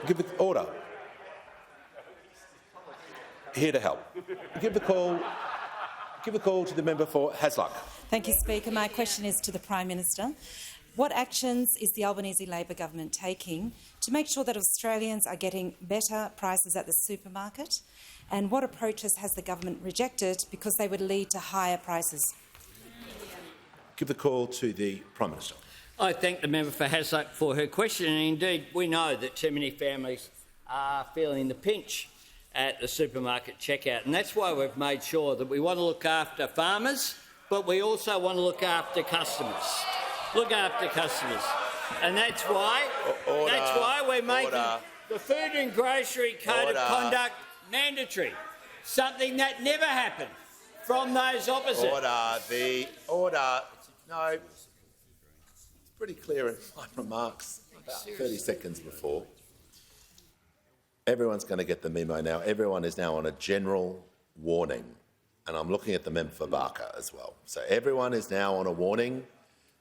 Give the order. Here to help. Give the call to the member for Hasluck. Thank you, Speaker. My question is to the Prime Minister. What actions is the Albanese Labor government taking to make sure that Australians are getting better prices at the supermarket? And what approaches has the government rejected because they would lead to higher prices? Give the call to the Prime Minister. I thank the member for Hasluck for her question. And indeed, we know that too many families are feeling the pinch at the supermarket checkout. And that's why we've made sure that we want to look after farmers, but we also want to look after customers. And that's why we're making the Food and Grocery Code of Conduct mandatory, something that never happened from those opposite. No, it's pretty clear in my remarks about 30 seconds before. Everyone's going to get the memo now. Everyone is now on a general warning, and I'm looking at the member for Barker as well. So everyone is now on a warning.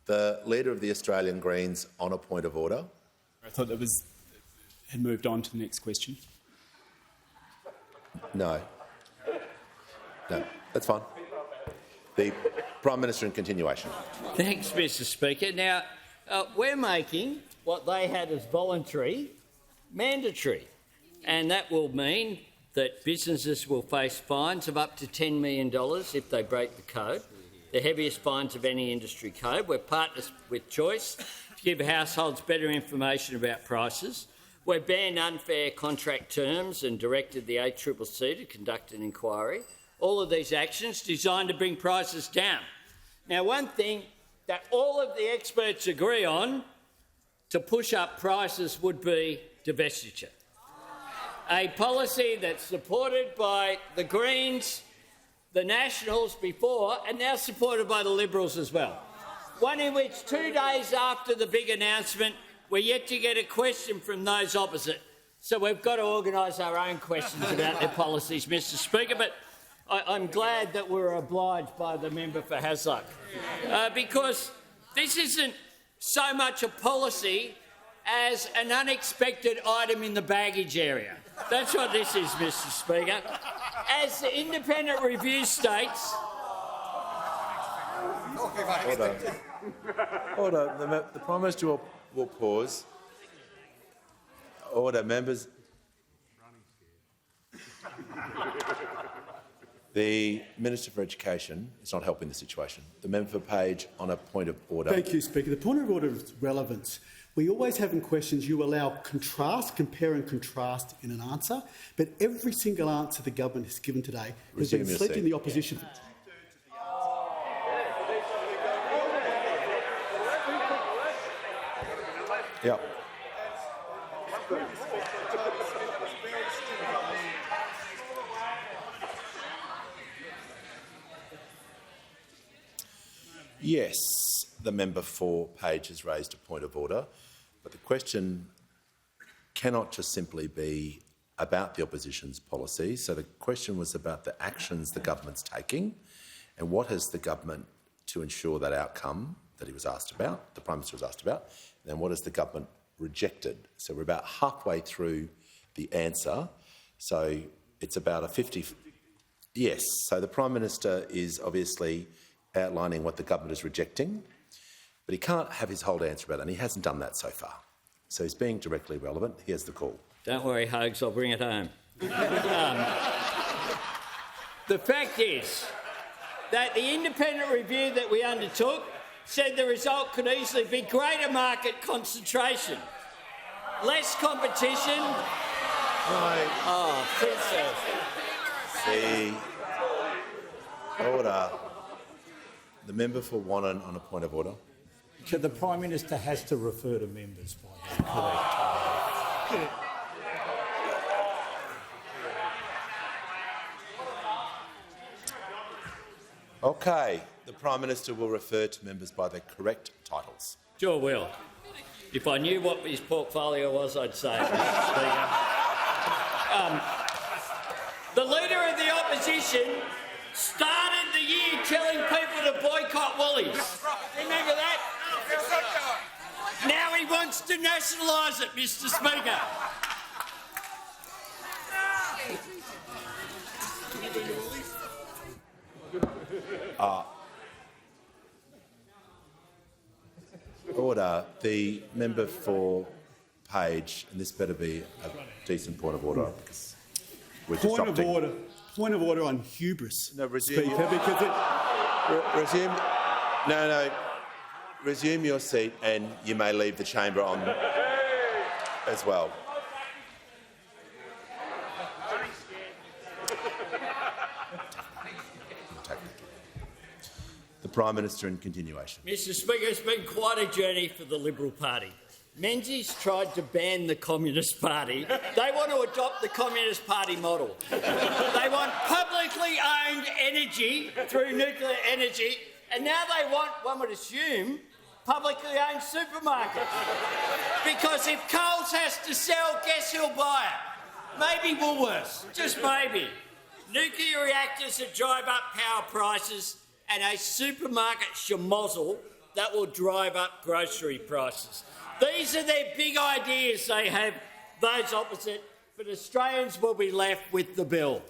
The Leader of the Australian Greens on a point of order. I thought that had moved on to the next question. No, that's fine. The Prime Minister in continuation. Thanks, Mr Speaker. Now, we're making what they had as voluntary mandatory, and that will mean that businesses will face fines of up to $10 million if they break the code, the heaviest fines of any industry code. We're partners with Choice to give households better information about prices. We've banned unfair contract terms and directed the ACCC to conduct an inquiry. All of these actions designed to bring prices down. Now, one thing that all of the experts agree on to push up prices would be divestiture, a policy that's supported by the Greens, the Nationals before, and now supported by the Liberals as well. One in which 2 days after the big announcement, we're yet to get a question from those opposite. So we've got to organise our own questions about their policies, Mr Speaker. But I'm glad that we're obliged by the member for Hasluck, because this isn't so much a policy as an unexpected item in the baggage area. That's what this is, Mr Speaker. As the independent review states... Order. The Prime Minister will pause. Order, members. The Minister for Education is not helping the situation. The member for Page on a point of order. Thank you, Speaker. The point of order is relevance. We always have in questions you allow compare and contrast in an answer, but every single answer the government has given today has been selecting the opposition. Yeah. Yes, the member for Page has raised a point of order, but the question cannot just simply be about the opposition's policy. So the question was about the actions the government's taking and what has the government to ensure that outcome that he was asked about, the Prime Minister was asked about, and then what has the government rejected. So we're about halfway through the answer. So it's about a 50... Yes, so the Prime Minister is obviously outlining what the government is rejecting, but he can't have his whole answer about it, and he hasn't done that so far. So he's being directly relevant. Here's the call. Don't worry, Hogs, I'll bring it home. The fact is that the independent review that we undertook said the result could easily be greater market concentration, less competition. Right. Oh, princess. The order. The member for Wannon on a point of order. The Prime Minister has to refer to members by the correct. Okay, the Prime Minister will refer to members by their correct titles. Sure will. If I knew what his portfolio was, I'd say it, Mr. Speaker. The Leader of the Opposition started the year telling people to boycott Woolies. Remember that? Now he wants to nationalise it, Mr. Speaker. Order. The member for Page, and this better be a decent point of order because we're disrupting. Point of order on hubris, No, resume. Speaker, because Resume. No. Resume your seat, and you may leave the chamber on as well. The Prime Minister in continuation. Mr Speaker, it's been quite a journey for the Liberal Party. Menzies tried to ban the Communist Party. They want to adopt the Communist Party model. They want publicly owned energy through nuclear energy, and now they want, one would assume, publicly owned supermarkets. Because if Coles has to sell, guess who'll buy it? Maybe Woolworths, just maybe. Nuclear reactors that drive up power prices and a supermarket schmozzle that will drive up grocery prices. These are their big ideas they have, those opposite, but Australians will be left with the bill.